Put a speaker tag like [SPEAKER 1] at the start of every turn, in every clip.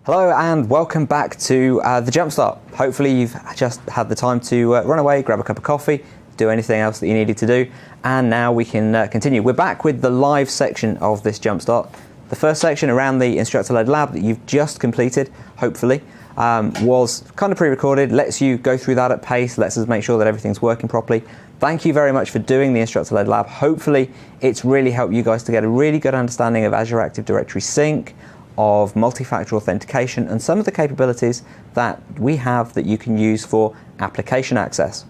[SPEAKER 1] Hello and welcome back to the Jumpstart. Hopefully you've just had the time to run away, grab a cup of coffee, do anything else that you needed to do, and now we can continue. We're back with the live section of this Jumpstart. The first section around the instructor-led lab that you've just completed, hopefully, was kind of pre-recorded, lets you go through that at pace, lets us make sure that everything's working properly. Thank you very much for doing the instructor-led lab. Hopefully it's really helped you guys to get a really good understanding of Azure Active Directory Sync, of multi-factor authentication, and some of the capabilities that we have that you can use for application access.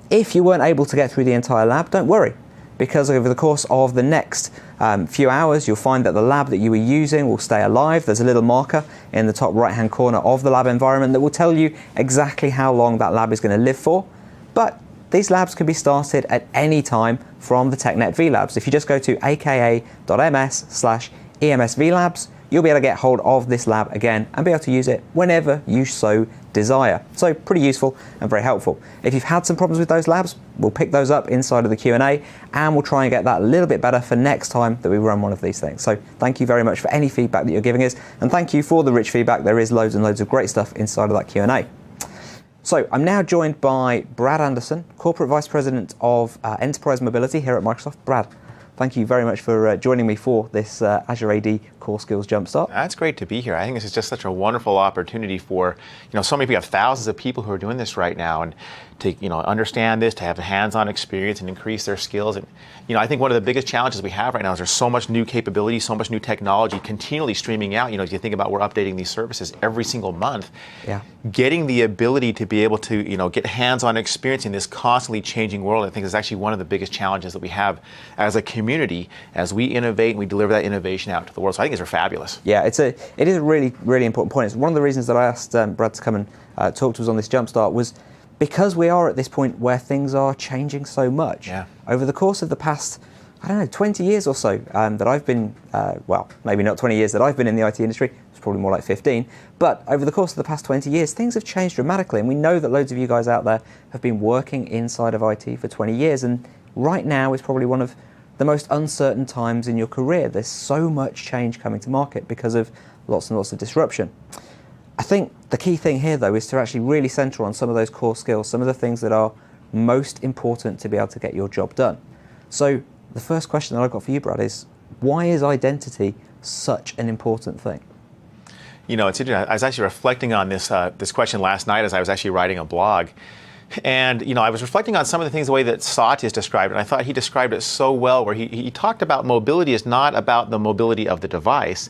[SPEAKER 1] If you weren't able to get through the entire lab, don't worry, because over the course of the next few hours, you'll find that the lab that you were using will stay alive. There's a little marker in the top right-hand corner of the lab environment that will tell you exactly how long that lab is going to live for. But these labs can be started at any time from the TechNet VLabs. If you just go to aka.ms/EMSVLabs, you'll be able to get hold of this lab again and be able to use it whenever you so desire. So pretty useful and very helpful. If you've had some problems with those labs, we'll pick those up inside of the Q&A and we'll try and get that a little bit better for next time that we run one of these things. So thank you very much for any feedback that you're giving us, and thank you for the rich feedback. There is loads and loads of great stuff inside of that Q&A. So I'm now joined by Brad Anderson, Corporate Vice President of Enterprise Mobility here at Microsoft. Brad, thank you very much for joining me for this Azure AD Core Skills Jumpstart.
[SPEAKER 2] That's great to be here. I think this is just such a wonderful opportunity for, so many people, have thousands of people who are doing this right now, and to, understand this, to have a hands-on experience and increase their skills. And, I think one of the biggest challenges we have right now is there's so much new capability, so much new technology continually streaming out. As you think about, we're updating these services every single month.
[SPEAKER 1] Yeah.
[SPEAKER 2] Getting the ability to be able to, get hands-on experience in this constantly changing world, I think is actually one of the biggest challenges that we have as a community as we innovate and we deliver that innovation out to the world. So I think these are fabulous.
[SPEAKER 1] Yeah, it is a really, really important point. It's one of the reasons that I asked Brad to come and talk to us on this Jumpstart was because we are at this point where things are changing so much.
[SPEAKER 2] Yeah.
[SPEAKER 1] Over the course of the past, 20 years or so that I've been, well, maybe not 20 years that I've been in the IT industry, it's probably more like 15, but over the course of the past 20 years, things have changed dramatically, and we know that loads of you guys out there have been working inside of IT for 20 years, and right now is probably one of the most uncertain times in your career. There's so much change coming to market because of lots and lots of disruption. I think the key thing here, though, is to actually really center on some of those core skills, some of the things that are most important to be able to get your job done. So the first question that I've got for you, Brad, is why is identity such an important thing?
[SPEAKER 2] It's interesting. I was actually reflecting on this question last night as I was actually writing a blog. And, I was reflecting on some of the things, the way that Satya's described it, and I thought he described it so well, where he talked about mobility is not about the mobility of the device,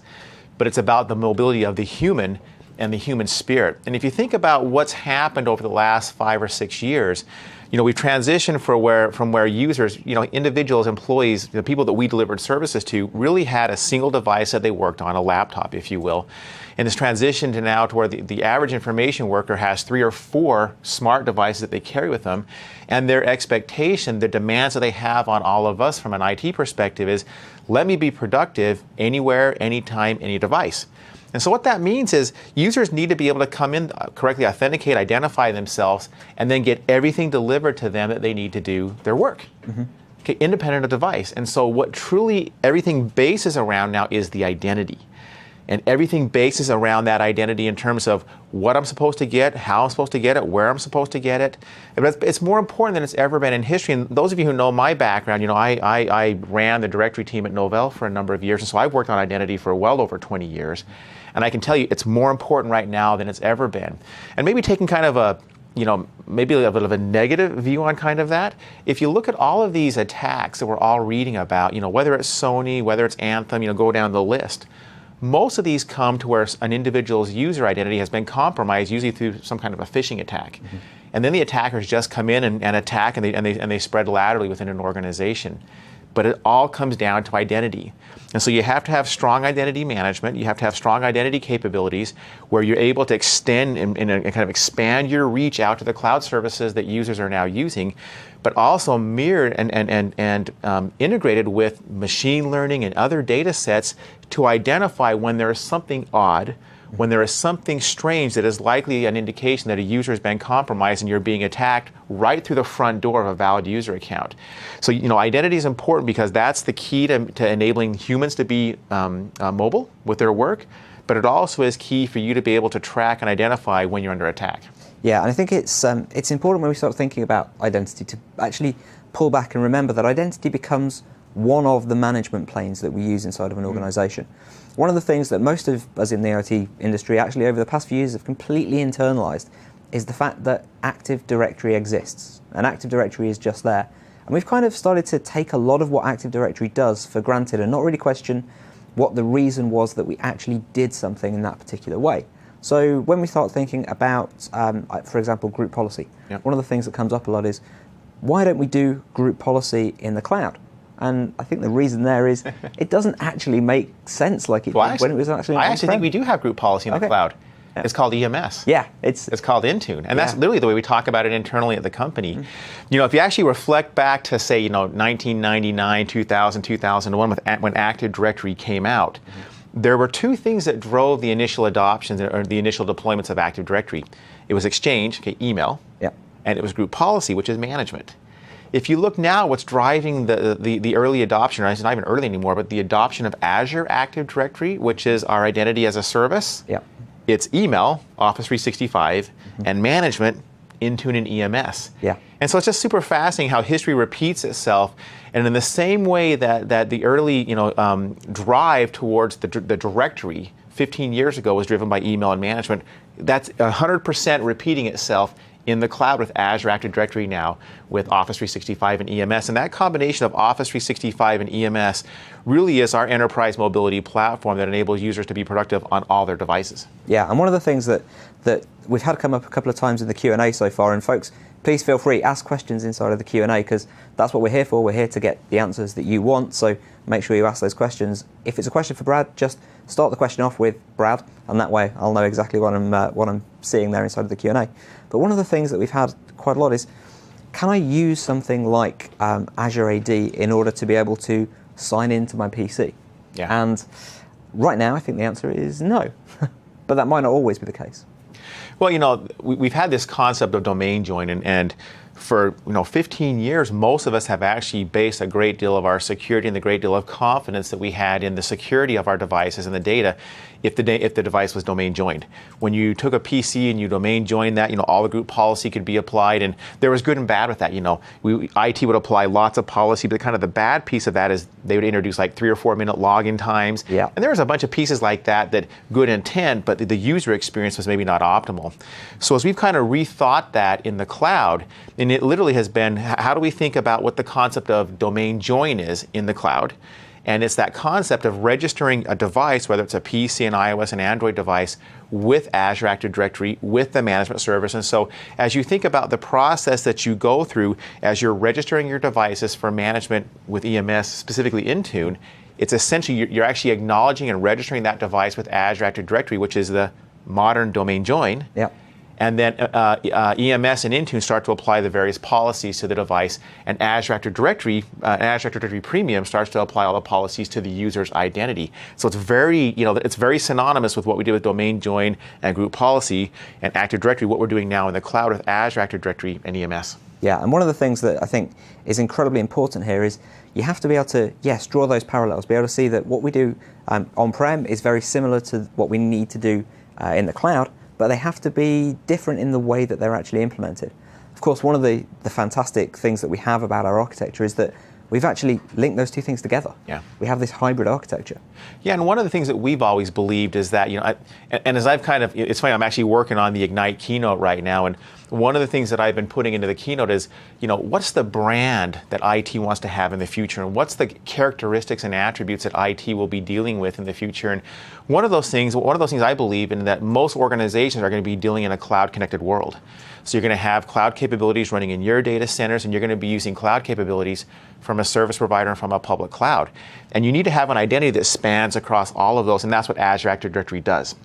[SPEAKER 2] but it's about the mobility of the human and the human spirit. And if you think about what's happened over the last 5 or 6 years, we've transitioned from where users, individuals, employees, the people that we delivered services to, really had a single device that they worked on, a laptop, if you will. And this transition to now to where the average information worker has 3 or 4 smart devices that they carry with them, and their expectation, the demands that they have on all of us from an IT perspective is, let me be productive anywhere, anytime, any device. And so what that means is users need to be able to come in, correctly authenticate, identify themselves, and then get everything delivered to them that they need to do their work. Mm-hmm. Okay, independent of device. And so what truly everything bases around now is the identity. And everything bases around that identity in terms of what I'm supposed to get, how I'm supposed to get it, where I'm supposed to get it. It's more important than it's ever been in history. And those of you who know my background, I ran the directory team at Novell for a number of years. And so I've worked on identity for well over 20 years. And I can tell you it's more important right now than it's ever been. And maybe taking kind of a, maybe a bit of a negative view on kind of that. If you look at all of these attacks that we're all reading about, whether it's Sony, whether it's Anthem, go down the list. Most of these come to where an individual's user identity has been compromised, usually through some kind of a phishing attack. Mm-hmm. And then the attackers just come in and attack, and they spread laterally within an organization. But it all comes down to identity. And so you have to have strong identity management. You have to have strong identity capabilities where you're able to extend and kind of expand your reach out to the cloud services that users are now using, but also mirrored and integrated with machine learning and other data sets to identify when there is something odd, when there is something strange that is likely an indication that a user has been compromised and you're being attacked right through the front door of a valid user account. So, identity is important because that's the key to enabling humans to be mobile with their work, but it also is key for you to be able to track and identify when you're under attack.
[SPEAKER 1] Yeah, and I think it's important when we start thinking about identity to actually pull back and remember that identity becomes one of the management planes that we use inside of an organization. One of the things that most of us in the IT industry actually over the past few years have completely internalized is the fact that Active Directory exists. And Active Directory is just there. And we've kind of started to take a lot of what Active Directory does for granted and not really question what the reason was that we actually did something in that particular way. So when we start thinking about, for example, group policy, one of the things that comes up a lot is, why don't we do group policy in the cloud? And I think the reason there is it doesn't actually make sense like it did when it was actually
[SPEAKER 2] I actually think we do have group policy in the cloud.
[SPEAKER 1] Yeah.
[SPEAKER 2] It's called EMS.
[SPEAKER 1] Yeah,
[SPEAKER 2] it's called Intune, and that's literally the way we talk about it internally at the company. You know, if you actually reflect back to say, 1999, 2000, 2001, when Active Directory came out, there were two things that drove the initial adoptions or the initial deployments of Active Directory. It was Exchange, email, and it was group policy, which is management. If you look now, what's driving the early adoption, or it's not even early anymore, but the adoption of Azure Active Directory, which is our identity as a service. It's email, Office 365, and management, Intune and EMS. And so it's just super fascinating how history repeats itself. And in the same way that the early drive towards the directory 15 years ago was driven by email and management, that's 100% repeating itself in the cloud with Azure Active Directory now, with Office 365 and EMS. And that combination of Office 365 and EMS really is our enterprise mobility platform that enables users to be productive on all their devices.
[SPEAKER 1] Yeah, and one of the things that we've had come up a couple of times in the Q&A so far, and folks, please feel free, ask questions inside of the Q&A, because that's what we're here for. We're here to get the answers that you want, so make sure you ask those questions. If it's a question for Brad, just start the question off with Brad, and that way I'll know exactly what I'm seeing there inside of the Q&A. But one of the things that we've had quite a lot is, can I use something like Azure AD in order to be able to sign into my PC? And right now I think the answer is no, but that might not always be the case.
[SPEAKER 2] Well, we've had this concept of domain join, and for 15 years, most of us have actually based a great deal of our security and the great deal of confidence that we had in the security of our devices and the data if the device was domain joined. When you took a PC and you domain joined that, all the group policy could be applied, and there was good and bad with that. IT would apply lots of policy, but kind of the bad piece of that is they would introduce like 3 or 4 minute login times. And there was a bunch of pieces like that good intent, but the user experience was maybe not optimal. So as we've kind of rethought that in the cloud, and it literally has been, how do we think about what the concept of domain join is in the cloud? And it's that concept of registering a device, whether it's a PC, an iOS, an Android device, with Azure Active Directory, with the management service. And so as you think about the process that you go through as you're registering your devices for management with EMS, specifically Intune, it's essentially you're actually acknowledging and registering that device with Azure Active Directory, which is the modern domain join. And then EMS and Intune start to apply the various policies to the device, and Azure Active Directory, Azure Active Directory Premium starts to apply all the policies to the user's identity. So it's it's very synonymous with what we did with domain join and group policy and Active Directory, what we're doing now in the cloud with Azure Active Directory and EMS.
[SPEAKER 1] Yeah, and one of the things that I think is incredibly important here is you have to be able to, draw those parallels, be able to see that what we do on-prem is very similar to what we need to do in the cloud, but they have to be different in the way that they're actually implemented. Of course, one of the fantastic things that we have about our architecture is that we've actually linked those two things together. We have this hybrid architecture.
[SPEAKER 2] And one of the things that we've always believed is that, and as I've it's funny, I'm actually working on the Ignite keynote right now, and one of the things that I've been putting into the keynote is, what's the brand that IT wants to have in the future, and what's the characteristics and attributes that IT will be dealing with in the future. And one of those things I believe in, that most organizations are going to be dealing in a cloud-connected world. So you're going to have cloud capabilities running in your data centers, and you're going to be using cloud capabilities from a service provider and from a public cloud. And you need to have an identity that spans across all of those, and that's what Azure Active Directory does.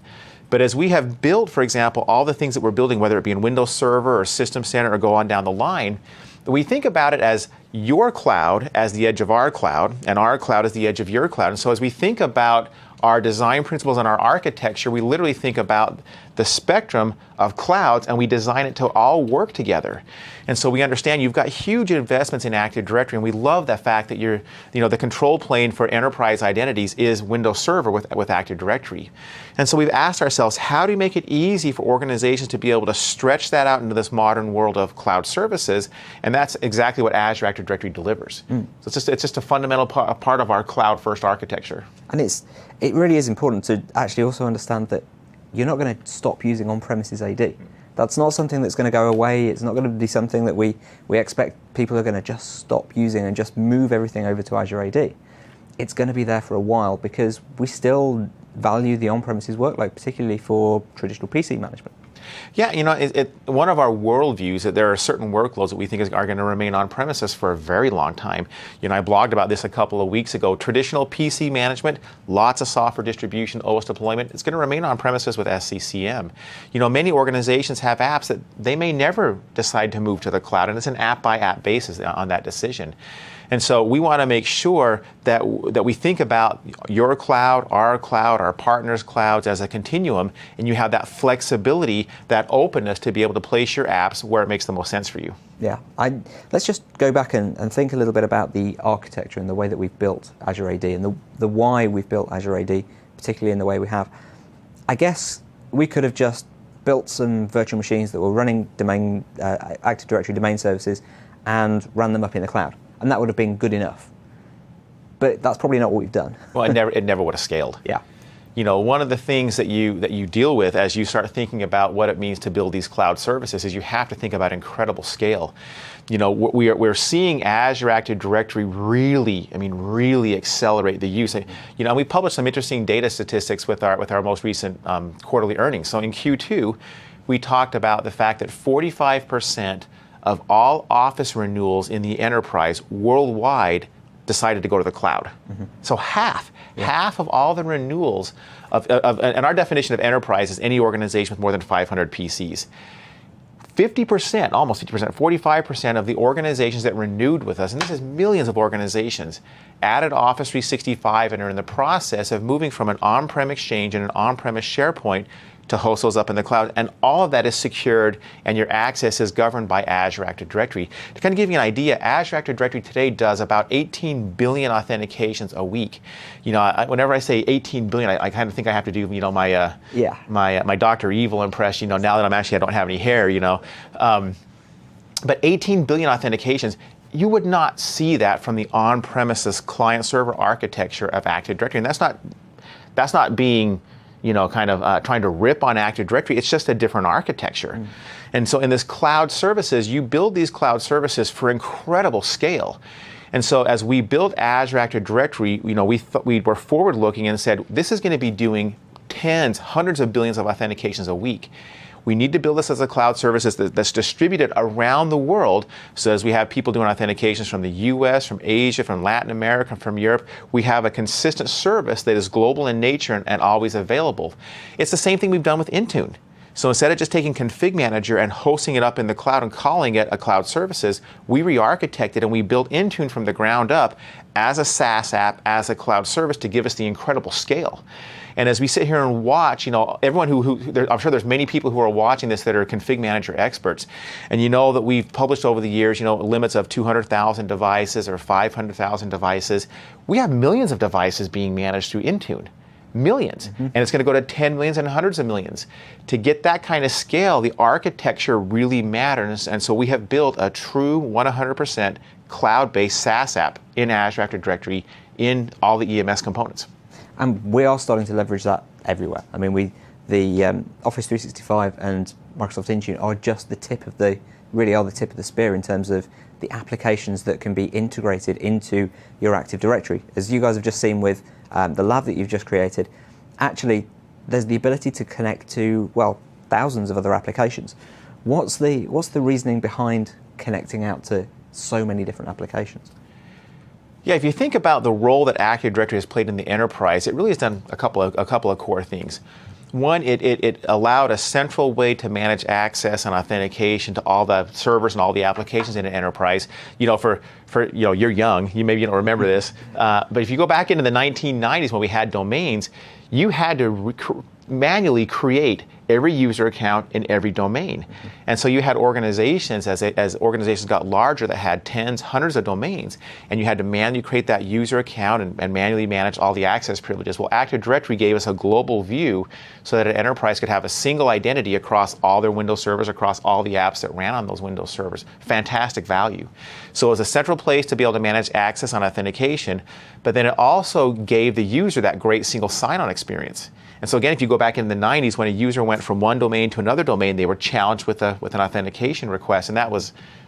[SPEAKER 2] But as we have built, for example, all the things that we're building, whether it be in Windows Server or System Center or go on down the line, we think about it as your cloud as the edge of our cloud, and our cloud as the edge of your cloud. And so as we think about our design principles and our architecture, we literally think about the spectrum of clouds and we design it to all work together. And so we understand you've got huge investments in Active Directory, and we love the fact that the control plane for enterprise identities is Windows Server with Active Directory. And so we've asked ourselves, how do we make it easy for organizations to be able to stretch that out into this modern world of cloud services? And that's exactly what Azure Active Directory delivers. So it's just a fundamental part of our cloud-first architecture.
[SPEAKER 1] And it really is important to actually also understand that you're not going to stop using on-premises AD. That's not something that's going to go away. It's not going to be something that we expect people are going to just stop using and just move everything over to Azure AD. It's going to be there for a while because we still value the on-premises workload, particularly for traditional PC management.
[SPEAKER 2] Yeah, one of our worldviews that there are certain workloads that we think are going to remain on premises for a very long time. I blogged about this a couple of weeks ago. Traditional PC management, lots of software distribution, OS deployment, it's going to remain on premises with SCCM. Many organizations have apps that they may never decide to move to the cloud, and it's an app-by-app basis on that decision. And so we want to make sure that we think about your cloud, our partners' clouds as a continuum, and you have that flexibility, that openness to be able to place your apps where it makes the most sense for you.
[SPEAKER 1] Yeah, let's just go back and think a little bit about the architecture and the way that we've built Azure AD and the why we've built Azure AD, particularly in the way we have. I guess we could have just built some virtual machines that were running Active Directory domain services and run them up in the cloud. And that would have been good enough. But that's probably not what we've done.
[SPEAKER 2] Well, it never would have scaled.
[SPEAKER 1] Yeah.
[SPEAKER 2] One of the things that you deal with as you start thinking about what it means to build these cloud services is you have to think about incredible scale. We're seeing Azure Active Directory really accelerate the use. We published some interesting data statistics with our most recent quarterly earnings. So in Q2, we talked about the fact that 45% of all Office renewals in the enterprise worldwide decided to go to the cloud. So half of all the renewals and our definition of enterprise is any organization with more than 500 PCs. 50%, almost 50%, 45% of the organizations that renewed with us, and this is millions of organizations, added Office 365 and are in the process of moving from an on-prem Exchange and an on-premise SharePoint to host those up in the cloud. And all of that is secured, and your access is governed by Azure Active Directory. To kind of give you an idea, Azure Active Directory today does about 18 billion authentications a week. Whenever I say 18 billion, I kind of think I have to do, my Dr. Evil impression, now that I don't have any hair, But 18 billion authentications, you would not see that from the on-premises client-server architecture of Active Directory. And that's not being trying to rip on Active Directory. It's just a different architecture. And so in this cloud services, you build these cloud services for incredible scale. And so as we built Azure Active Directory, we were forward-looking and said, this is going to be doing hundreds of billions of authentications a week. We need to build this as a cloud service that's distributed around the world. So as we have people doing authentications from the US, from Asia, from Latin America, from Europe, we have a consistent service that is global in nature and always available. It's the same thing we've done with Intune. So instead of just taking Config Manager and hosting it up in the cloud and calling it a cloud services, we re-architected and we built Intune from the ground up as a SaaS app, as a cloud service to give us the incredible scale. And as we sit here and watch, everyone I'm sure there's many people who are watching this that are Config Manager experts. And that we've published over the years, limits of 200,000 devices or 500,000 devices. We have millions of devices being managed through Intune. Millions. And it's going to go to 10 millions and hundreds of millions. To get that kind of scale, the architecture really matters. And so we have built a true 100% cloud-based SaaS app in Azure Active Directory in all the EMS components.
[SPEAKER 1] And we are starting to leverage that everywhere. The Office 365 and Microsoft Intune are just the tip of the spear in terms of the applications that can be integrated into your Active Directory. As you guys have just seen with the lab that you've just created, actually, there's the ability to connect to, thousands of other applications. What's the reasoning behind connecting out to so many different applications?
[SPEAKER 2] Yeah, if you think about the role that Active Directory has played in the enterprise, it really has done a couple of core things. One, it allowed a central way to manage access and authentication to all the servers and all the applications in an enterprise. For you're young, maybe you don't remember this, but if you go back into the 1990s when we had domains, you had to manually create every user account in every domain. And so you had organizations, as organizations got larger, that had tens, hundreds of domains, and you had to manually create that user account and manually manage all the access privileges. Well, Active Directory gave us a global view so that an enterprise could have a single identity across all their Windows servers, across all the apps that ran on those Windows servers. Fantastic value. So it was a central place to be able to manage access and authentication, but then it also gave the user that great single sign-on experience. And so again, if you go back in the 90s, when a user went from one domain to another domain, they were challenged with an authentication request, and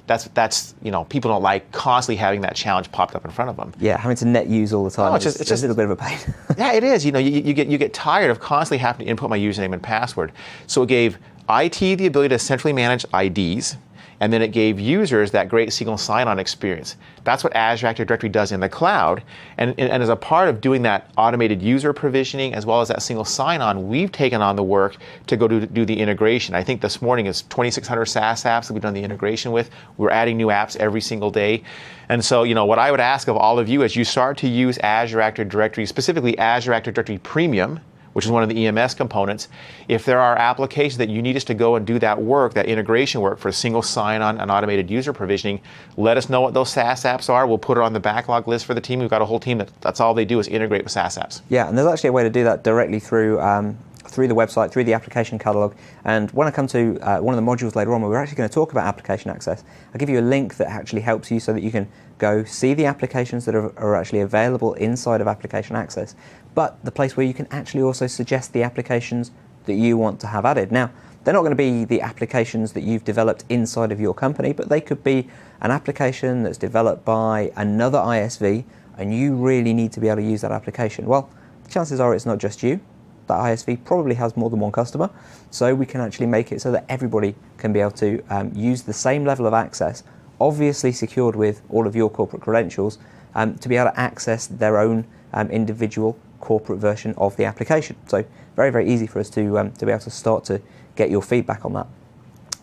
[SPEAKER 2] that's people don't like constantly having that challenge popped up in front of them.
[SPEAKER 1] Yeah, having to net use all the time. It's just a little bit of a pain.
[SPEAKER 2] Yeah, it is. You get tired of constantly having to input my username and password. So it gave IT the ability to centrally manage IDs. And then it gave users that great single sign-on experience. That's what Azure Active Directory does in the cloud. And as a part of doing that automated user provisioning as well as that single sign-on, we've taken on the work to go do the integration. I think this morning is 2,600 SaaS apps that we've done the integration with. We're adding new apps every single day. And so, what I would ask of all of you as you start to use Azure Active Directory, specifically Azure Active Directory Premium, which is one of the EMS components, if there are applications that you need us to go and do that work, that integration work for single sign-on and automated user provisioning, let us know what those SaaS apps are. We'll put it on the backlog list for the team. We've got a whole team that's all they do is integrate with SaaS apps.
[SPEAKER 1] Yeah, and there's actually a way to do that directly through the website, through the application catalog. And when I come to one of the modules later on, where we're actually going to talk about application access, I'll give you a link that actually helps you so that you can go see the applications that are actually available inside of application access, but the place where you can actually also suggest the applications that you want to have added. Now, they're not going to be the applications that you've developed inside of your company, but they could be an application that's developed by another ISV, and you really need to be able to use that application. Well, chances are it's not just you. That ISV probably has more than one customer, so we can actually make it so that everybody can be able to use the same level of access, obviously secured with all of your corporate credentials, to be able to access their own individual corporate version of the application. So very, very easy for us to be able to start to get your feedback on that.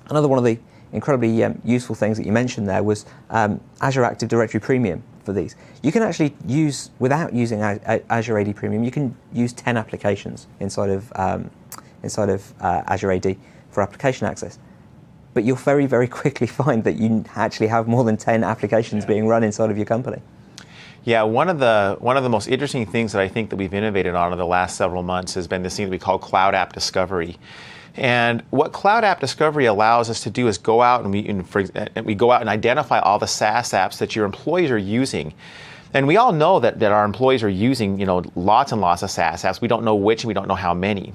[SPEAKER 1] Another one of the incredibly useful things that you mentioned there was Azure Active Directory Premium for these. You can actually use, without using Azure AD Premium, you can use 10 applications inside of Azure AD for application access. But you'll very, very quickly find that you actually have more than 10 applications being run inside of your company.
[SPEAKER 2] Yeah, one of the most interesting things that I think that we've innovated on in the last several months has been this thing that we call Cloud App Discovery. And what Cloud App Discovery allows us to do is go out and we go out and identify all the SaaS apps that your employees are using. And we all know that our employees are using, lots and lots of SaaS apps. We don't know which and we don't know how many.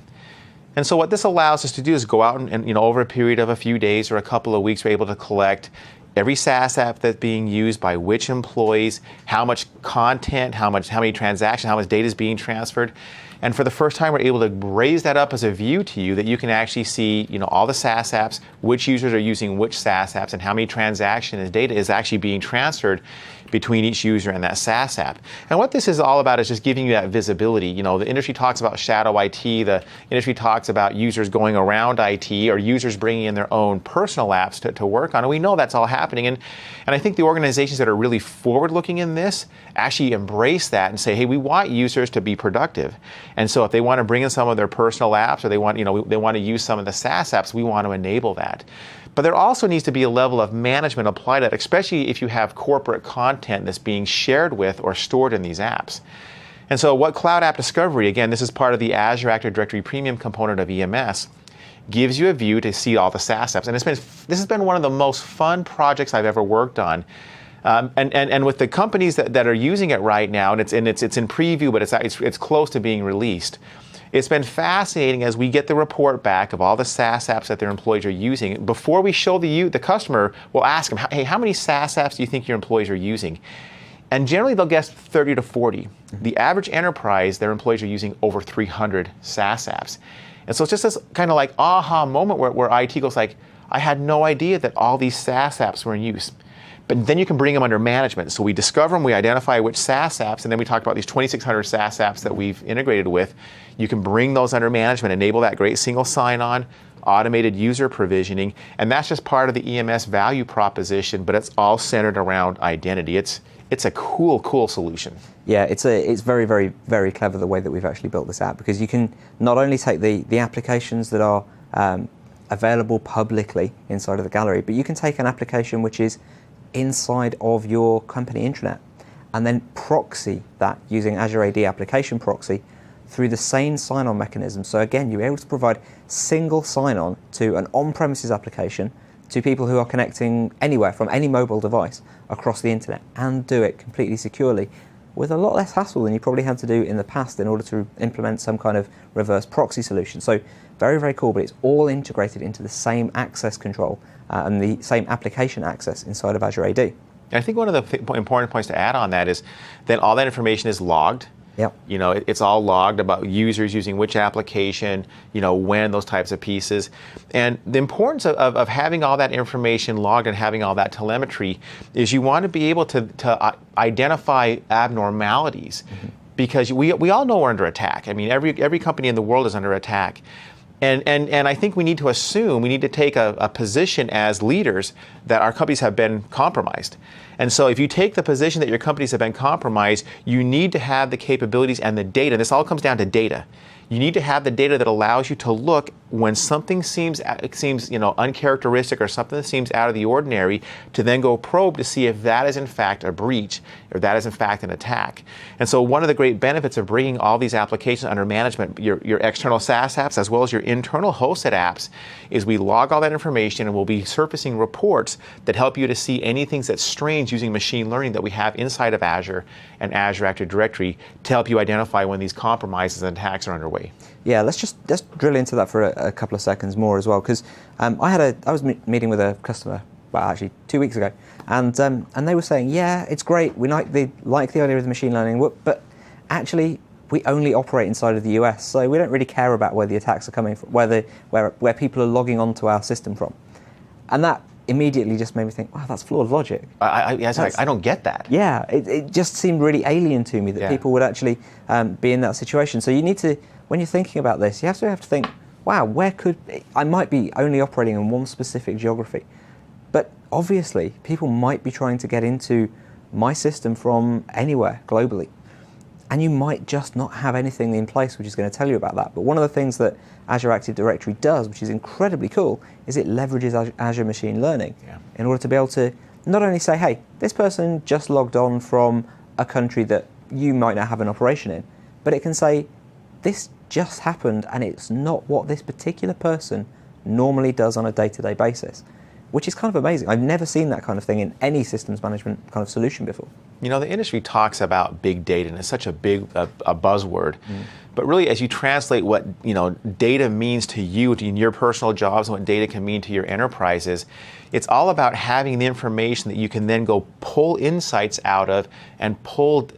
[SPEAKER 2] And so what this allows us to do is go out and over a period of a few days or a couple of weeks, we're able to collect every SaaS app that's being used by which employees, how much content, how many transactions, how much data is being transferred. And for the first time, we're able to raise that up as a view to you that you can actually see, all the SaaS apps, which users are using which SaaS apps, and how many transactions and data is actually being transferred between each user and that SaaS app. And what this is all about is just giving you that visibility. The industry talks about shadow IT, the industry talks about users going around IT or users bringing in their own personal apps to work on, and we know that's all happening. And I think the organizations that are really forward-looking in this actually embrace that and say, hey, we want users to be productive. And so if they want to bring in some of their personal apps or they want to use some of the SaaS apps, we want to enable that. But there also needs to be a level of management applied to that, especially if you have corporate content that's being shared with or stored in these apps. And so what Cloud App Discovery, again, this is part of the Azure Active Directory Premium component of EMS, gives you a view to see all the SaaS apps. And this has been one of the most fun projects I've ever worked on. And with the companies that are using it right now, and it's in preview, but it's close to being released. It's been fascinating as we get the report back of all the SaaS apps that their employees are using. Before we show the customer, we'll ask them, hey, how many SaaS apps do you think your employees are using? And generally they'll guess 30 to 40. The average enterprise, their employees are using over 300 SaaS apps. And so it's just this kind of like aha moment where IT goes like, I had no idea that all these SaaS apps were in use. But then you can bring them under management. So we discover them, we identify which SaaS apps, and then we talk about these 2,600 SaaS apps that we've integrated with. You can bring those under management, enable that great single sign-on, automated user provisioning, and that's just part of the EMS value proposition, but it's all centered around identity. It's a cool solution.
[SPEAKER 1] Yeah, it's very, very, very clever the way that we've actually built this app, because you can not only take the applications that are available publicly inside of the gallery, but you can take an application which is inside of your company intranet and then proxy that using Azure AD application proxy through the same sign-on mechanism. So again, you're able to provide single sign-on to an on-premises application to people who are connecting anywhere from any mobile device across the internet, and do it completely securely with a lot less hassle than you probably had to do in the past in order to implement some kind of reverse proxy solution. So very, very cool, but it's all integrated into the same access control and the same application access inside of Azure AD.
[SPEAKER 2] I think one of the important points to add on that is that all that information is logged.
[SPEAKER 1] Yep.
[SPEAKER 2] You know, it's all logged about users using which application, you know, when, those types of pieces. And the importance of having all that information logged and having all that telemetry is you want to be able to identify abnormalities, because we all know we're under attack. I mean, every company in the world is under attack. And I think we need to assume, we need to take a position as leaders that our companies have been compromised. And so if you take the position that your companies have been compromised, you need to have the capabilities and the data. This all comes down to data. You need to have the data that allows you to look when something seems uncharacteristic, or something that seems out of the ordinary, to then go probe to see if that is in fact a breach, or that is in fact an attack. And so one of the great benefits of bringing all these applications under management, your external SaaS apps as well as your internal hosted apps, is we log all that information, and we'll be surfacing reports that help you to see anything that's strange using machine learning that we have inside of Azure and Azure Active Directory to help you identify when these compromises and attacks are underway.
[SPEAKER 1] Yeah, let's drill into that for a couple of seconds more as well, because I was meeting with a customer, well, actually 2 weeks ago, and they were saying, yeah, it's great, we like the idea of the machine learning, but actually we only operate inside of the US, so we don't really care about where the attacks are coming from, where people are logging onto our system from. And that immediately just made me think, wow, that's flawed logic.
[SPEAKER 2] I don't get that.
[SPEAKER 1] Yeah, it just seemed really alien to me that people would actually be in that situation. So you need to, when you're thinking about this, you have to think, wow, I might be only operating in one specific geography, but obviously people might be trying to get into my system from anywhere globally. And you might just not have anything in place which is going to tell you about that. But one of the things that Azure Active Directory does, which is incredibly cool, is it leverages Azure Machine Learning in order to be able to not only say, hey, this person just logged on from a country that you might not have an operation in, but it can say, this just happened and it's not what this particular person normally does on a day-to-day basis, which is kind of amazing. I've never seen that kind of thing in any systems management kind of solution before. You
[SPEAKER 2] know, the industry talks about big data, and it's such a big a buzzword. But really, as you translate what data means to you in your personal jobs and what data can mean to your enterprises, it's all about having the information that you can then go pull insights out of and pull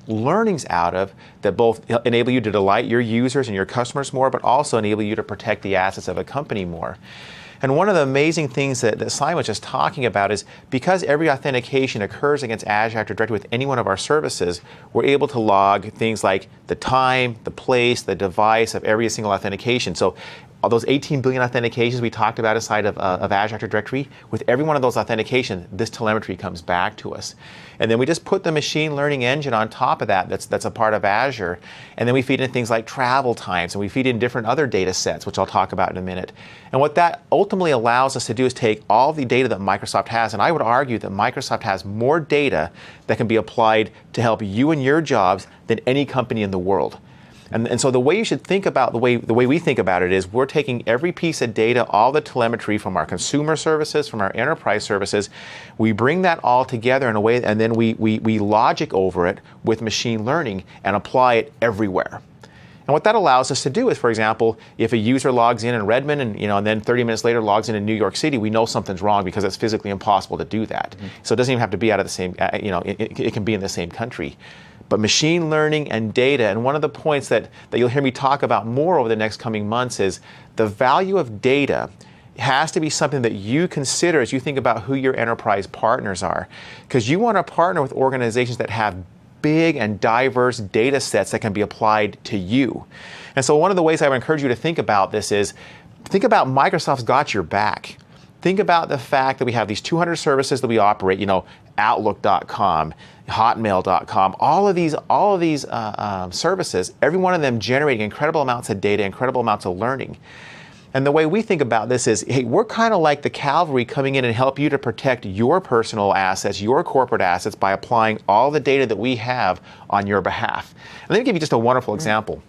[SPEAKER 2] learnings out of, that both enable you to delight your users and your customers more, but also enable you to protect the assets of a company more. And one of the amazing things that Simon was just talking about is, because every authentication occurs against Azure Active Directory with any one of our services, we're able to log things like the time, the place, the device of every single authentication. So all those 18 billion authentications we talked about inside of Azure Active Directory, with every one of those authentications, this telemetry comes back to us. And then we just put the machine learning engine on top of that that's a part of Azure. And then we feed in things like travel times, and we feed in different other data sets, which I'll talk about in a minute. And what that ultimately allows us to do is take all the data that Microsoft has, and I would argue that Microsoft has more data that can be applied to help you and your jobs than any company in the world. And so the way you should think about, the way we think about it is, we're taking every piece of data, all the telemetry from our consumer services, from our enterprise services, we bring that all together in a way, and then we logic over it with machine learning and apply it everywhere. And what that allows us to do is, for example, if a user logs in Redmond and then 30 minutes later logs in New York City, we know something's wrong because it's physically impossible to do that. So it doesn't even have to be out of the same, it can be in the same country. But machine learning and data, and one of the points that you'll hear me talk about more over the next coming months, is the value of data has to be something that you consider as you think about who your enterprise partners are. Because you want to partner with organizations that have big and diverse data sets that can be applied to you. And so one of the ways I would encourage you to think about this is, think about Microsoft's got your back. Think about the fact that we have these 200 services that we operate, Outlook.com, Hotmail.com, all of these services, every one of them generating incredible amounts of data, incredible amounts of learning. And the way we think about this is, hey, we're kind of like the cavalry coming in and help you to protect your personal assets, your corporate assets, by applying all the data that we have on your behalf. And let me give you just a wonderful example.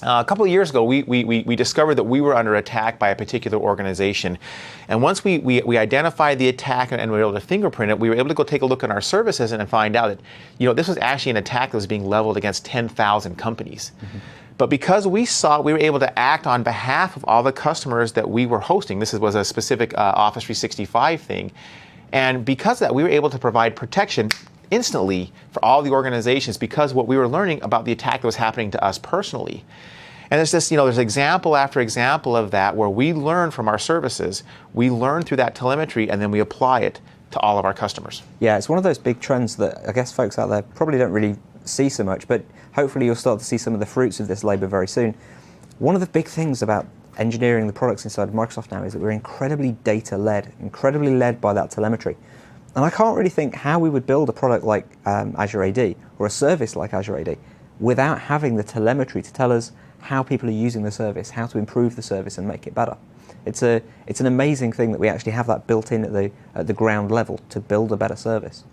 [SPEAKER 2] A couple of years ago, we discovered that we were under attack by a particular organization. And once we identified the attack and we were able to fingerprint it, we were able to go take a look at our services and find out that, this was actually an attack that was being leveled against 10,000 companies. Mm-hmm. But because we were able to act on behalf of all the customers that we were hosting. This was a specific Office 365 thing. And because of that, we were able to provide protection instantly for all the organizations because of what we were learning about the attack that was happening to us personally. And there's this, there's example after example of that where we learn from our services, we learn through that telemetry, and then we apply it to all of our customers.
[SPEAKER 1] Yeah, it's one of those big trends that I guess folks out there probably don't really see so much, but hopefully you'll start to see some of the fruits of this labor very soon. One of the big things about engineering the products inside of Microsoft now is that we're incredibly data-led, incredibly led by that telemetry. And I can't really think how we would build a product like Azure AD or a service like Azure AD without having the telemetry to tell us how people are using the service, how to improve the service and make it better. It's an amazing thing that we actually have that built in at the ground level to build a better service.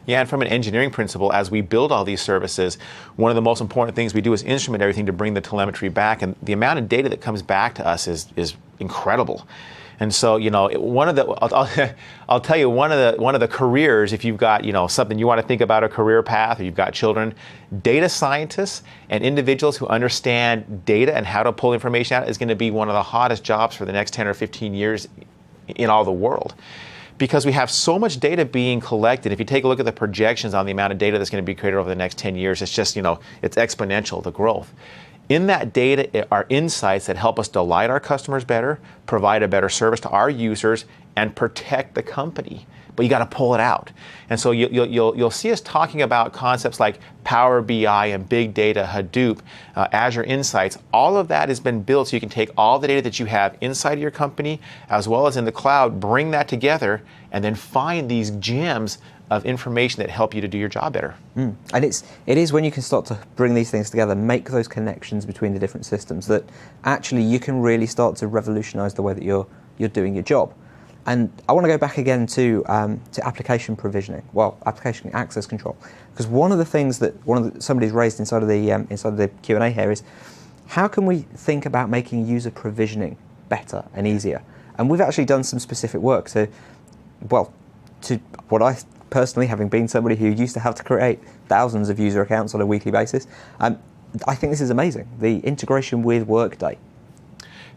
[SPEAKER 2] Yeah, and from an engineering principle, as we build all these services, one of the most important things we do is instrument everything to bring the telemetry back, and the amount of data that comes back to us is incredible. And so, one of the I'll tell you one of the careers, if you've got something you want to think about a career path, or you've got children, data scientists and individuals who understand data and how to pull information out is going to be one of the hottest jobs for the next 10 or 15 years in all the world. Because we have so much data being collected. If you take a look at the projections on the amount of data that's going to be created over the next 10 years, it's just, it's exponential, the growth. In that data are insights that help us delight our customers better, provide a better service to our users, and protect the company. But you got to pull it out. And so you'll see us talking about concepts like Power BI and Big Data, Hadoop, Azure Insights. All of that has been built so you can take all the data that you have inside of your company as well as in the cloud, bring that together, and then find these gems of information that help you to do your job better.
[SPEAKER 1] And it is when you can start to bring these things together, make those connections between the different systems, that actually you can really start to revolutionize the way that you're doing your job. And I want to go back again to application provisioning, application access control, because one of the things that somebody's raised inside of the Q&A here is, how can we think about making user provisioning better and easier? And we've actually done some specific work to what I personally, having been somebody who used to have to create thousands of user accounts on a weekly basis, I think this is amazing. The integration with Workday.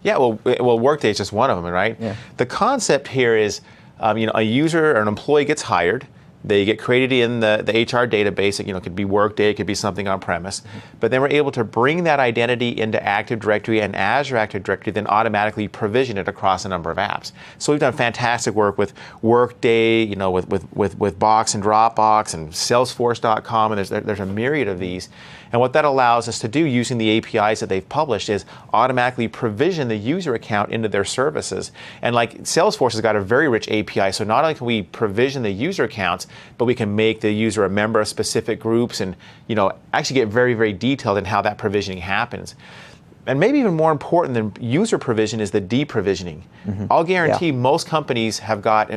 [SPEAKER 2] Yeah, well, Workday is just one of them, right?
[SPEAKER 1] Yeah.
[SPEAKER 2] The concept here is, a user or an employee gets hired. They get created in the HR database. It could be Workday, it could be something on premise. Mm-hmm. But then we're able to bring that identity into Active Directory, and Azure Active Directory then automatically provision it across a number of apps. So we've done fantastic work with Workday, with Box and Dropbox and Salesforce.com, and there's a myriad of these. And what that allows us to do using the APIs that they've published is automatically provision the user account into their services. And like Salesforce has got a very rich API, so not only can we provision the user accounts, but we can make the user a member of specific groups and actually get very, very detailed in how that provisioning happens. And maybe even more important than user provision is the deprovisioning. Mm-hmm. I'll guarantee most companies have got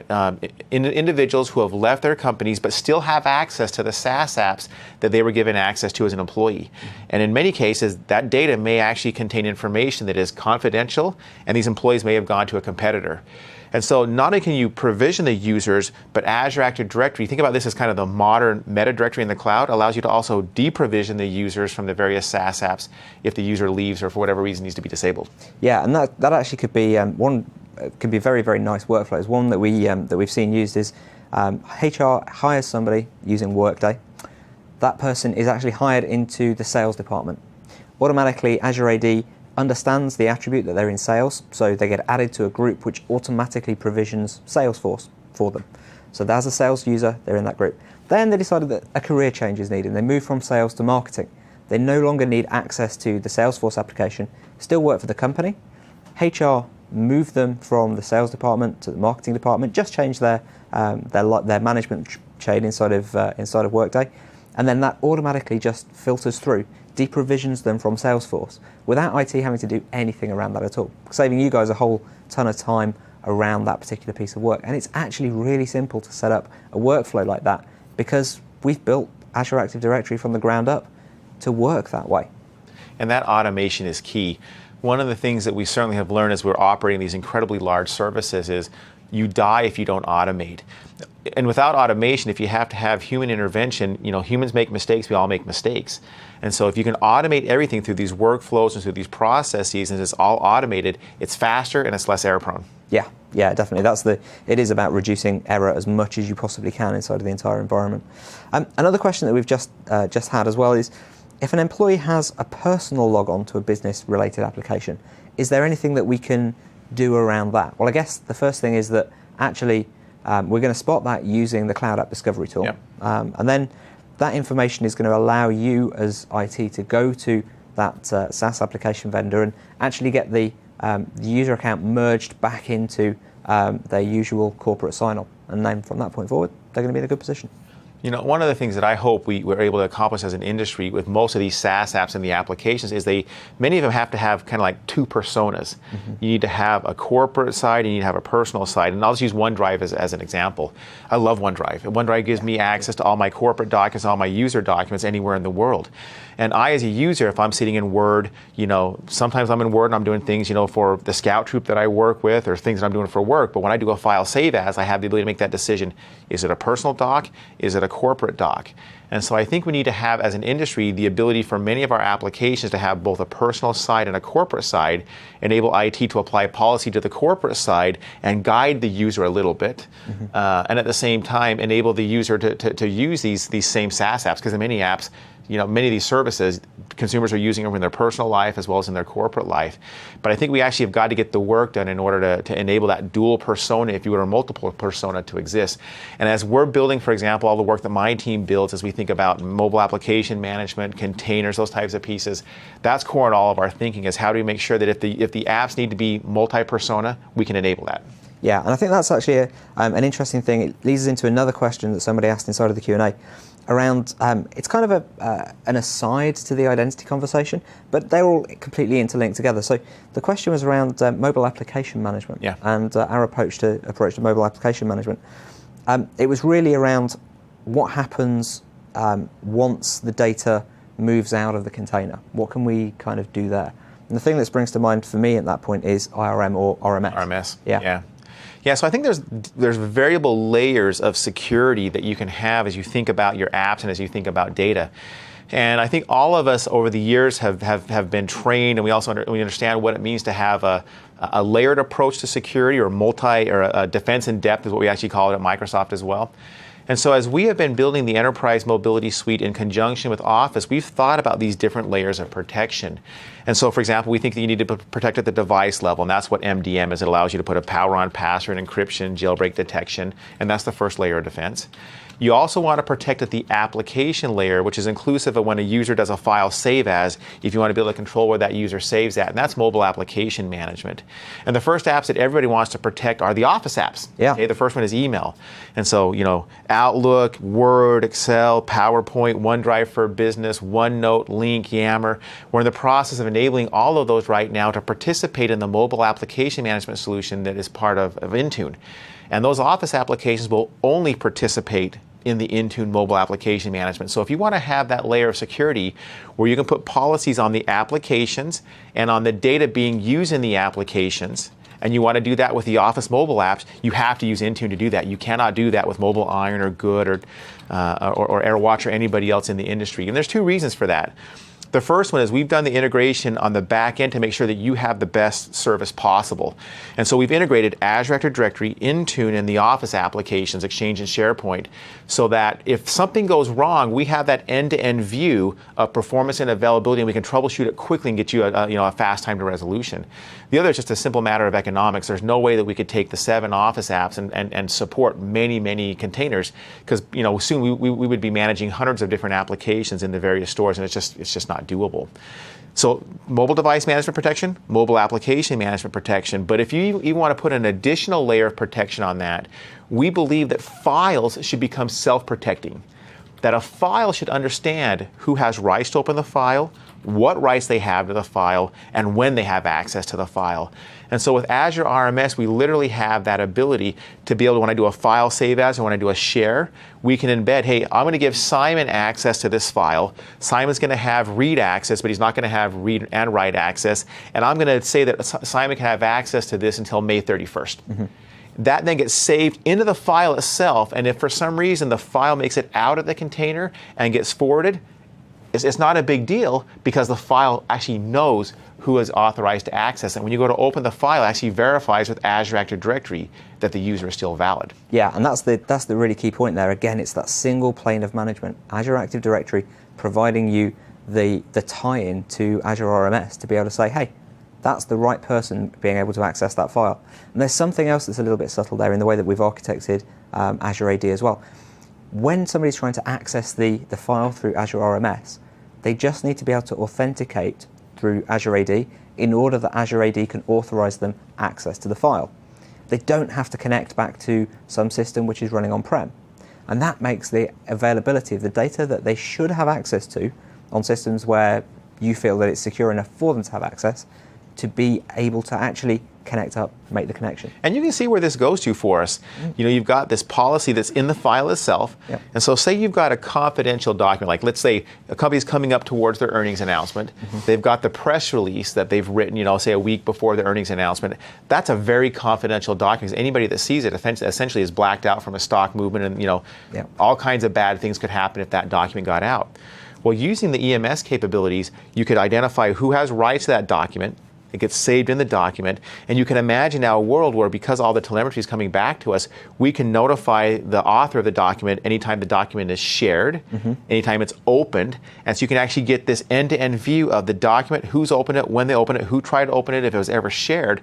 [SPEAKER 2] individuals who have left their companies but still have access to the SaaS apps that they were given access to as an employee. Mm-hmm. And in many cases, that data may actually contain information that is confidential, and these employees may have gone to a competitor. And so not only can you provision the users, but Azure Active Directory, think about this as kind of the modern meta directory in the cloud, allows you to also deprovision the users from the various SaaS apps if the user leaves or for whatever reason needs to be disabled.
[SPEAKER 1] Yeah, and that actually could be could be very, very nice workflows. One that we've seen used is HR hires somebody using Workday. That person is actually hired into the sales department. Automatically, Azure AD understands the attribute that they're in sales, so they get added to a group which automatically provisions Salesforce for them. So as a sales user, they're in that group. Then they decided that a career change is needed. They move from sales to marketing. They no longer need access to the Salesforce application, still work for the company. HR moved them from the sales department to the marketing department, just changed their management chain inside of Workday, and then that automatically just filters through, deprovisions them from Salesforce without IT having to do anything around that at all, saving you guys a whole ton of time around that particular piece of work. And it's actually really simple to set up a workflow like that because we've built Azure Active Directory from the ground up to work that way.
[SPEAKER 2] And that automation is key. One of the things that we certainly have learned as we're operating these incredibly large services is you die if you don't automate. And without automation, if you have to have human intervention, humans make mistakes, we all make mistakes. And so if you can automate everything through these workflows and through these processes, and it's all automated, it's faster and it's less error prone.
[SPEAKER 1] Yeah, definitely. It is about reducing error as much as you possibly can inside of the entire environment. Another question that we've just had as well is, if an employee has a personal logon to a business-related application, is there anything that we can do around that? Well, I guess the first thing is that actually we're going to spot that using the Cloud App Discovery tool.
[SPEAKER 2] Yep.
[SPEAKER 1] And then that information is going to allow you as IT to go to that SaaS application vendor and actually get the user account merged back into their usual corporate sign-on. And then from that point forward, they're going to be in a good position.
[SPEAKER 2] One of the things that I hope we were able to accomplish as an industry with most of these SaaS apps and the applications is many of them have to have kind of like two personas. Mm-hmm. You need to have a corporate side and you need to have a personal side. And I'll just use OneDrive as an example. I love OneDrive. OneDrive gives me access to all my corporate documents, all my user documents anywhere in the world. And I, as a user, if I'm sitting in Word, sometimes I'm in Word and I'm doing things, for the scout troop that I work with or things that I'm doing for work. But when I do a file save as, I have the ability to make that decision. Is it a personal doc? Is it a corporate doc? And so I think we need to have, as an industry, the ability for many of our applications to have both a personal side and a corporate side, enable IT to apply policy to the corporate side and guide the user a little bit, mm-hmm. And at the same time enable the user to use these same SaaS apps, because in many apps, many of these services, consumers are using them in their personal life as well as in their corporate life. But I think we actually have got to get the work done in order to enable that dual persona, if you will, or multiple persona to exist. And as we're building, for example, all the work that my team builds as we think about mobile application management, containers, those types of pieces, that's core in all of our thinking, is how do we make sure that if the apps need to be multi-persona, we can enable that.
[SPEAKER 1] Yeah, and I think that's actually an interesting thing. It leads us into another question that somebody asked inside of the Q&A. Around, it's kind of an aside to the identity conversation, but they're all completely interlinked together. So the question was around mobile application management,
[SPEAKER 2] yeah.
[SPEAKER 1] And our approach to mobile application management. It was really around what happens once the data moves out of the container. What can we kind of do there? And the thing that springs to mind for me at that point is IRM or RMS.
[SPEAKER 2] RMS,
[SPEAKER 1] yeah.
[SPEAKER 2] Yeah, so I think there's variable layers of security that you can have as you think about your apps and as you think about data. And I think all of us over the years have been trained, and we also we understand what it means to have a layered approach to security, or a defense in depth is what we actually call it at Microsoft as well. And so as we have been building the Enterprise Mobility Suite in conjunction with Office, we've thought about these different layers of protection. And so, for example, we think that you need to protect at the device level, and that's what MDM is. It allows you to put a power-on password, encryption, jailbreak detection, and that's the first layer of defense. You also want to protect at the application layer, which is inclusive of when a user does a file save as, if you want to be able to control where that user saves at, and that's mobile application management. And the first apps that everybody wants to protect are the Office apps.
[SPEAKER 1] Yeah.
[SPEAKER 2] Okay, the first one is email. And so, Outlook, Word, Excel, PowerPoint, OneDrive for Business, OneNote, Link, Yammer. We're in the process of enabling all of those right now to participate in the mobile application management solution that is part of Intune. And those Office applications will only participate in the Intune mobile application management. So if you want to have that layer of security where you can put policies on the applications and on the data being used in the applications, and you want to do that with the Office mobile apps, you have to use Intune to do that. You cannot do that with Mobile Iron or Good or AirWatch or anybody else in the industry. And there's two reasons for that. The first one is we've done the integration on the back end to make sure that you have the best service possible. And so we've integrated Azure Active Directory, Intune, and the Office applications, Exchange and SharePoint, so that if something goes wrong, we have that end-to-end view of performance and availability, and we can troubleshoot it quickly and get you a fast time to resolution. The other is just a simple matter of economics. There's no way that we could take the 7 Office apps and support many containers, because soon we would be managing hundreds of different applications in the various stores, and it's just not doable. So mobile device management protection, mobile application management protection, but if you even want to put an additional layer of protection on that, we believe that files should become self-protecting. That a file should understand who has rights to open the file, what rights they have to the file, and when they have access to the file. And so with Azure RMS, we literally have that ability to be able to, when I do a file save as or when I do a share, we can embed, hey, I'm going to give Simon access to this file. Simon's going to have read access, but he's not going to have read and write access. And I'm going to say that Simon can have access to this until May 31st. Mm-hmm. That then gets saved into the file itself, and if for some reason the file makes it out of the container and gets forwarded, it's not a big deal because the file actually knows who is authorized to access it. When you go to open the file, it actually verifies with Azure Active Directory that the user is still valid.
[SPEAKER 1] Yeah, and that's the really key point there. Again, it's that single plane of management. Azure Active Directory providing you the tie-in to Azure RMS to be able to say, hey, that's the right person being able to access that file. And there's something else that's a little bit subtle there in the way that we've architected Azure AD as well. When somebody's trying to access the file through Azure RMS, they just need to be able to authenticate through Azure AD in order that Azure AD can authorize them access to the file. They don't have to connect back to some system which is running on-prem. And that makes the availability of the data that they should have access to on systems where you feel that it's secure enough for them to have access, to be able to actually connect up, make the connection.
[SPEAKER 2] And you can see where this goes to for us. You've got this policy that's in the file itself. Yep. And so say you've got a confidential document, like let's say a company's coming up towards their earnings announcement. Mm-hmm. They've got the press release that they've written, say a week before the earnings announcement. That's a very confidential document. Anybody that sees it essentially is blacked out from a stock movement, and yep. all kinds of bad things could happen if that document got out. Well, using the EMS capabilities, you could identify who has rights to that document. It gets saved in the document, and you can imagine now a world where, because all the telemetry is coming back to us, we can notify the author of the document anytime the document is shared, mm-hmm. anytime it's opened, and so you can actually get this end-to-end view of the document, who's opened it, when they opened it, who tried to open it, if it was ever shared.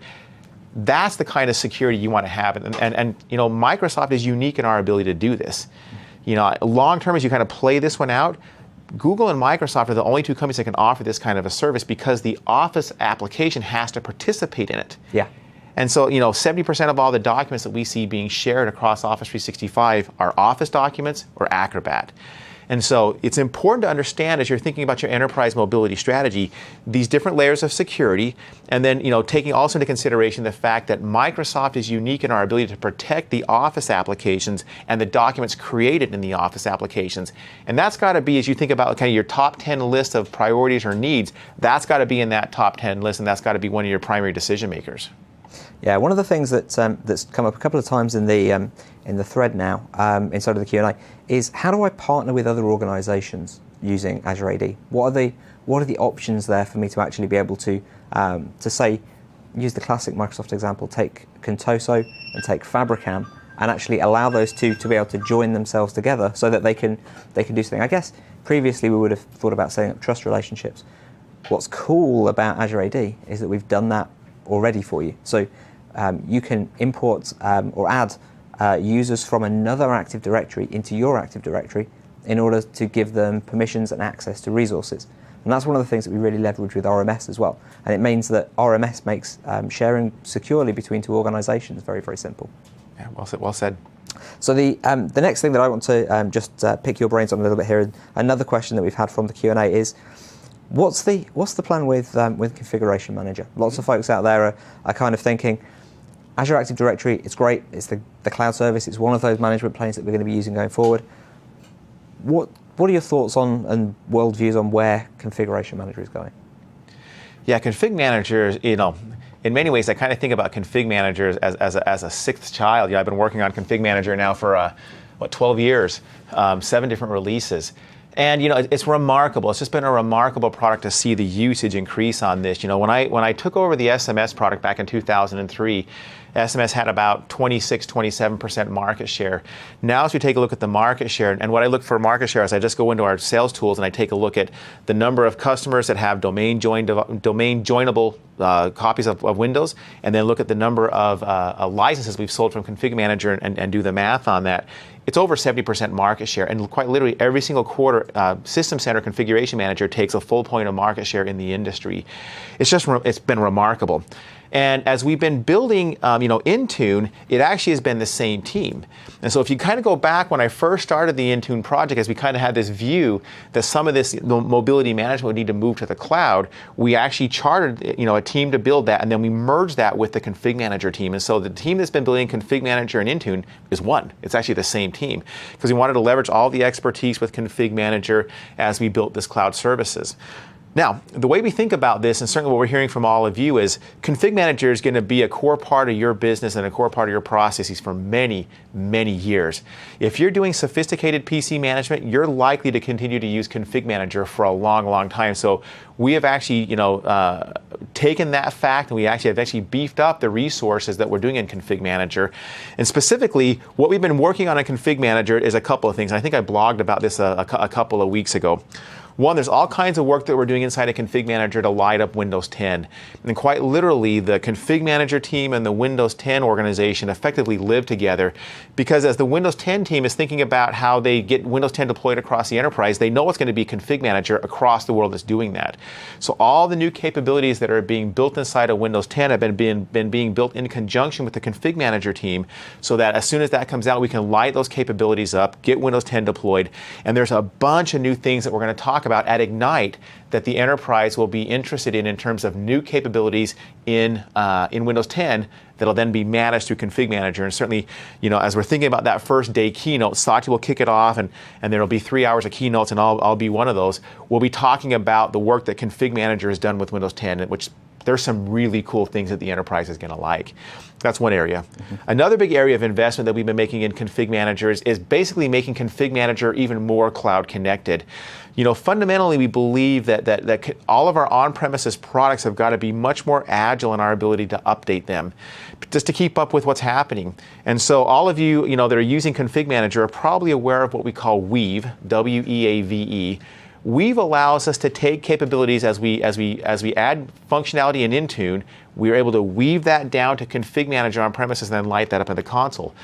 [SPEAKER 2] That's the kind of security you want to have, and Microsoft is unique in our ability to do this. Long term, as you kind of play this one out, Google and Microsoft are the only two companies that can offer this kind of a service because the Office application has to participate in it.
[SPEAKER 1] Yeah.
[SPEAKER 2] And so, 70% of all the documents that we see being shared across Office 365 are Office documents or Acrobat. And so it's important to understand, as you're thinking about your enterprise mobility strategy, these different layers of security, and then taking also into consideration the fact that Microsoft is unique in our ability to protect the Office applications and the documents created in the Office applications. And that's got to be, as you think about kind of your top 10 list of priorities or needs, that's got to be in that top 10 list, and that's got to be one of your primary decision makers.
[SPEAKER 1] Yeah, one of the things that's come up a couple of times in the thread now, inside of the Q&A, is how do I partner with other organizations using Azure AD? What are the options there for me to actually be able to say, use the classic Microsoft example, take Contoso and take Fabricam and actually allow those two to be able to join themselves together so that they can do something. I guess previously we would have thought about setting up trust relationships. What's cool about Azure AD is that we've done that already for you. So you can import or add users from another Active Directory into your Active Directory in order to give them permissions and access to resources. And that's one of the things that we really leverage with RMS as well. And it means that RMS makes sharing securely between two organizations very, very simple.
[SPEAKER 2] Yeah, well said.
[SPEAKER 1] So the next thing that I want to just pick your brains on a little bit here, and another question that we've had from the Q&A is, what's the plan with Configuration Manager? Lots of folks out there are kind of thinking, Azure Active Directory, it's great, it's the cloud service, it's one of those management planes that we're going to be using going forward. What are your thoughts on and worldviews on where Configuration Manager is going?
[SPEAKER 2] Yeah, Config Manager, in many ways I kind of think about Config Manager as a sixth child. I've been working on Config Manager now for 12 years, 7 different releases. And it's remarkable. It's just been a remarkable product to see the usage increase on this. When I took over the SMS product back in 2003, SMS had about 26-27% market share. Now, as we take a look at the market share, and what I look for market share is I just go into our sales tools and I take a look at the number of customers that have domain joinable copies of Windows, and then look at the number of licenses we've sold from Config Manager and do the math on that. It's over 70% market share, and quite literally every single quarter, System Center Configuration Manager takes a full point of market share in the industry. It's been remarkable. And as we've been building, Intune, it actually has been the same team. And so if you kind of go back when I first started the Intune project, as we kind of had this view that some of this mobility management would need to move to the cloud, we actually chartered, a team to build that, and then we merged that with the Config Manager team. And so the team that's been building Config Manager and Intune is one. It's actually the same team, because we wanted to leverage all the expertise with Config Manager as we built this cloud services. Now, the way we think about this, and certainly what we're hearing from all of you, is Config Manager is going to be a core part of your business and a core part of your processes for many, many years. If you're doing sophisticated PC management, you're likely to continue to use Config Manager for a long, long time. So we have actually, taken that fact, and we have actually beefed up the resources that we're doing in Config Manager. And specifically, what we've been working on in Config Manager is a couple of things. I think I blogged about this a couple of weeks ago. One, there's all kinds of work that we're doing inside a Config Manager to light up Windows 10. And quite literally, the Config Manager team and the Windows 10 organization effectively live together, because as the Windows 10 team is thinking about how they get Windows 10 deployed across the enterprise, they know it's going to be Config Manager across the world that's doing that. So all the new capabilities that are being built inside of Windows 10 have been being built in conjunction with the Config Manager team, so that as soon as that comes out, we can light those capabilities up, get Windows 10 deployed. And there's a bunch of new things that we're going to talk about at Ignite that the enterprise will be interested in terms of new capabilities in Windows 10 that'll then be managed through Config Manager. And certainly, as we're thinking about that first day keynote, Satya will kick it off, and there'll be 3 hours of keynotes, and I'll be one of those. We'll be talking about the work that Config Manager has done with Windows 10, which there's some really cool things that the enterprise is going to like. That's one area. Mm-hmm. Another big area of investment that we've been making in Config Manager is basically making Config Manager even more cloud connected. Fundamentally, we believe that all of our on-premises products have got to be much more agile in our ability to update them, just to keep up with what's happening. And so all of you, that are using Config Manager are probably aware of what we call Weave, W-E-A-V-E. Weave allows us to take capabilities as we add functionality in Intune. We are able to weave that down to Config Manager on premises and then light that up in the console.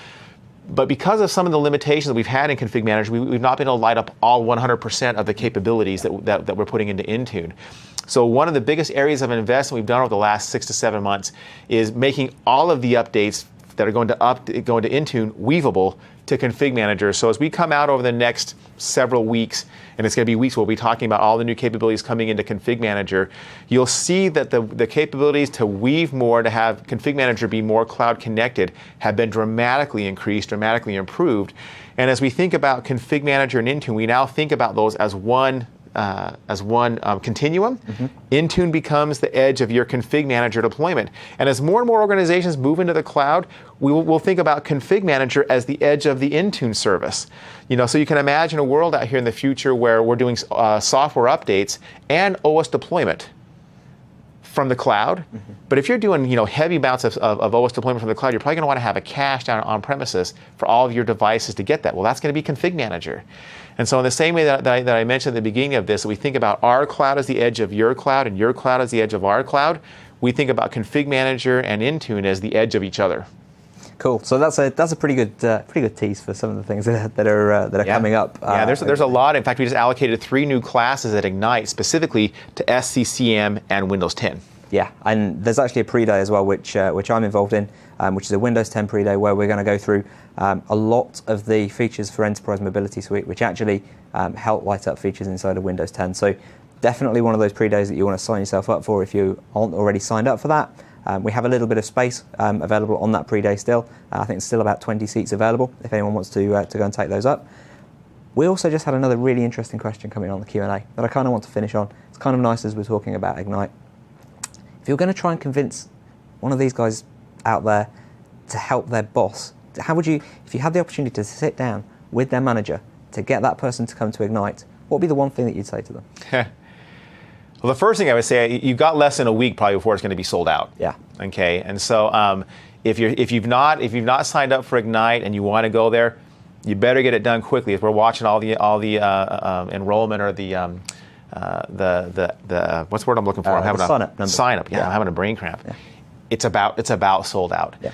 [SPEAKER 2] But because of some of the limitations that we've had in Config Manager, we've not been able to light up all 100% of the capabilities that we're putting into Intune. So one of the biggest areas of investment we've done over the last 6 to 7 months is making all of the updates that are going to Intune weavable to Config Manager. So as we come out over the next several weeks, and it's going to be weeks, we'll be talking about all the new capabilities coming into Config Manager, you'll see that the capabilities to weave more, to have Config Manager be more cloud connected, have been dramatically increased, dramatically improved. And as we think about Config Manager and Intune, we now think about those as one continuum. Mm-hmm. Intune becomes the edge of your Config Manager deployment. And as more and more organizations move into the cloud, we'll think about Config Manager as the edge of the Intune service. So you can imagine a world out here in the future where we're doing software updates and OS deployment from the cloud. Mm-hmm. But if you're doing heavy amounts of OS deployment from the cloud, you're probably going to want to have a cache down on premises for all of your devices to get that. Well, that's going to be Config Manager. And so in the same way that I mentioned at the beginning of this, we think about our cloud as the edge of your cloud and your cloud as the edge of our cloud. We think about Config Manager and Intune as the edge of each other.
[SPEAKER 1] Cool. So that's a pretty good tease for some of the things that are coming up.
[SPEAKER 2] Yeah, there's a lot. In fact, we just allocated 3 new classes at Ignite specifically to SCCM and Windows 10.
[SPEAKER 1] Yeah, and there's actually a pre-day as well, which I'm involved in, which is a Windows 10 pre-day where we're going to go through a lot of the features for Enterprise Mobility Suite, which actually help light up features inside of Windows 10. So definitely one of those pre-days that you want to sign yourself up for if you aren't already signed up for that. We have a little bit of space available on that pre-day still. I think there's still about 20 seats available if anyone wants to go and take those up. We also just had another really interesting question coming on the Q&A that I kind of want to finish on. It's kind of nice as we're talking about Ignite. If you're going to try and convince one of these guys out there to help their boss, how would you, if you had the opportunity to sit down with their manager to get that person to come to Ignite, what would be the one thing that you'd say to them?
[SPEAKER 2] Well, the first thing I would say, you've got less than a week probably before it's going to be sold out.
[SPEAKER 1] Yeah.
[SPEAKER 2] Okay. And so if you've not signed up for Ignite and you want to go there, you better get it done quickly. If we're watching all the enrollment or the what's the word I'm looking for? I'm having
[SPEAKER 1] sign up number.
[SPEAKER 2] Sign up. Yeah,
[SPEAKER 1] Yeah.
[SPEAKER 2] I'm having a brain cramp.
[SPEAKER 1] Yeah.
[SPEAKER 2] It's about sold out.
[SPEAKER 1] Yeah.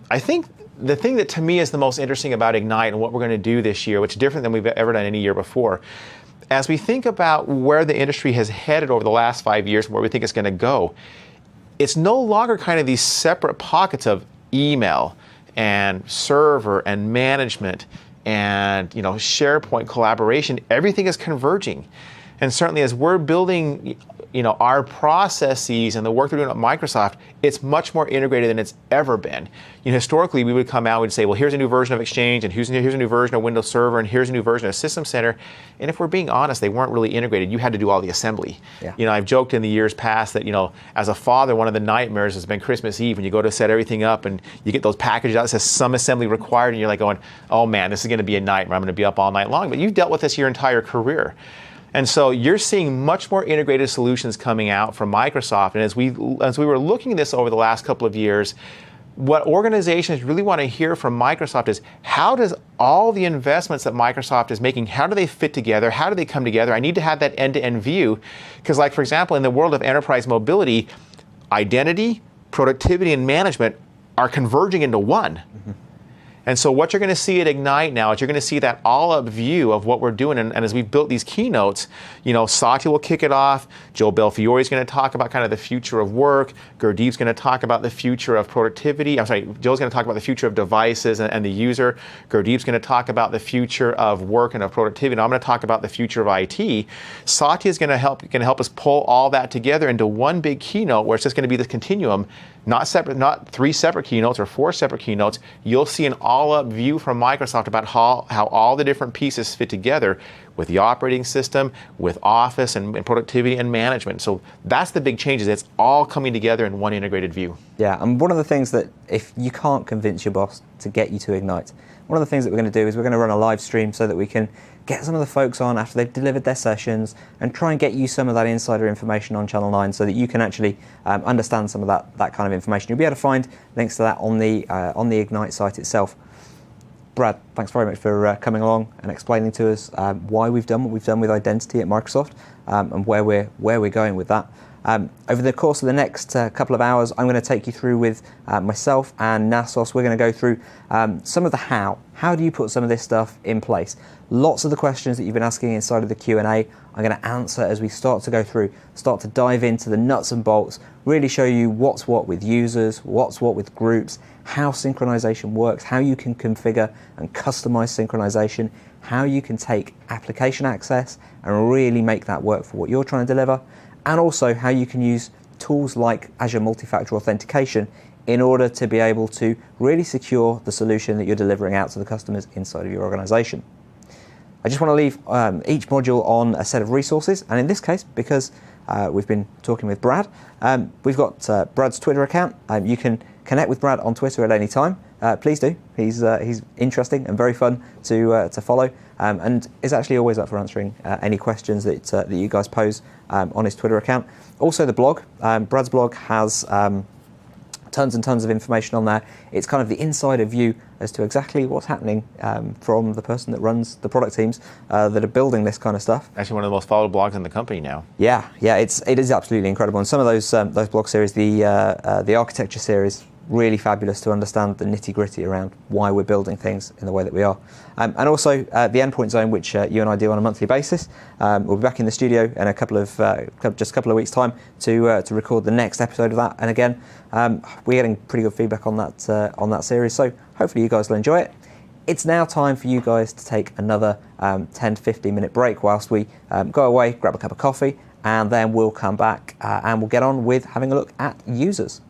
[SPEAKER 2] I think the thing that to me is the most interesting about Ignite and what we're going to do this year, which is different than we've ever done any year before, as we think about where the industry has headed over the last 5 years, where we think it's going to go, it's no longer kind of these separate pockets of email and server and management and SharePoint collaboration. Everything is converging. And certainly as we're building our processes and the work we're doing at Microsoft, it's much more integrated than it's ever been. Historically, we would come out and say, well, here's a new version of Exchange, and here's a new version of Windows Server, and here's a new version of System Center. And if we're being honest, they weren't really integrated. You had to do all the assembly.
[SPEAKER 1] Yeah.
[SPEAKER 2] I've joked in the years past that, as a father, one of the nightmares has been Christmas Eve when you go to set everything up and you get those packages out that says some assembly required, and you're like going, oh man, this is going to be a nightmare. I'm going to be up all night long. But you've dealt with this your entire career. And so you're seeing much more integrated solutions coming out from Microsoft. And as we were looking at this over the last couple of years, what organizations really want to hear from Microsoft is, how does all the investments that Microsoft is making, how do they fit together? How do they come together? I need to have that end-to-end view. Because like, for example, in the world of enterprise mobility, identity, productivity, and management are converging into one. Mm-hmm. And so what you're going to see at Ignite now is you're going to see that all-up view of what we're doing. And as we built these keynotes, Satya will kick it off. Joe Belfiore is going to talk about kind of the future of work. Gurdeep's going to talk about the future of productivity. Joe's going to talk about the future of devices and the user. Gurdeep's going to talk about the future of work and of productivity. And I'm going to talk about the future of IT. Satya is going to help us pull all that together into one big keynote where it's just going to be this continuum, not three separate keynotes or four separate keynotes. You'll see an all-up view from Microsoft about how all the different pieces fit together with the operating system, with Office and productivity and management. So that's the big changes. It's all coming together in one integrated view.
[SPEAKER 1] Yeah, and one of the things that if you can't convince your boss to get you to Ignite, one of the things that we're going to do is we're going to run a live stream so that we can get some of the folks on after they've delivered their sessions and try and get you some of that insider information on Channel 9 so that you can actually understand some of that kind of information. You'll be able to find links to that on the Ignite site itself. Brad, thanks very much for coming along and explaining to us why we've done what we've done with identity at Microsoft and where we're going with that. Over the course of the next couple of hours, I'm going to take you through with myself and Nasos. We're going to go through some of the how. How do you put some of this stuff in place? Lots of the questions that you've been asking inside of the Q&A, I'm going to answer as we start to go through, start to dive into the nuts and bolts, really show you what's what with users, what's what with groups, how synchronization works, how you can configure and customize synchronization, how you can take application access and really make that work for what you're trying to deliver, and also how you can use tools like Azure Multi-Factor Authentication in order to be able to really secure the solution that you're delivering out to the customers inside of your organization. I just want to leave each module on a set of resources, and in this case, because we've been talking with Brad, we've got Brad's Twitter account. You can connect with Brad on Twitter at any time. Please do. He's interesting and very fun to follow, and is actually always up for answering any questions that you guys pose on his Twitter account. Also, the blog. Brad's blog has tons and tons of information on there. It's kind of the insider view as to exactly what's happening from the person that runs the product teams that are building this kind of stuff.
[SPEAKER 2] Actually, one of the most followed blogs in the company now.
[SPEAKER 1] Yeah, it is absolutely incredible. And some of those blog series, the architecture series, really fabulous to understand the nitty-gritty around why we're building things in the way that we are. And also the Endpoint Zone, which you and I do on a monthly basis. We'll be back in the studio in just a couple of weeks' time to record the next episode of that. And again, we're getting pretty good feedback on that series, so hopefully you guys will enjoy it. It's now time for you guys to take another 10 to 15 minute break whilst we go away, grab a cup of coffee, and then we'll come back and we'll get on with having a look at users.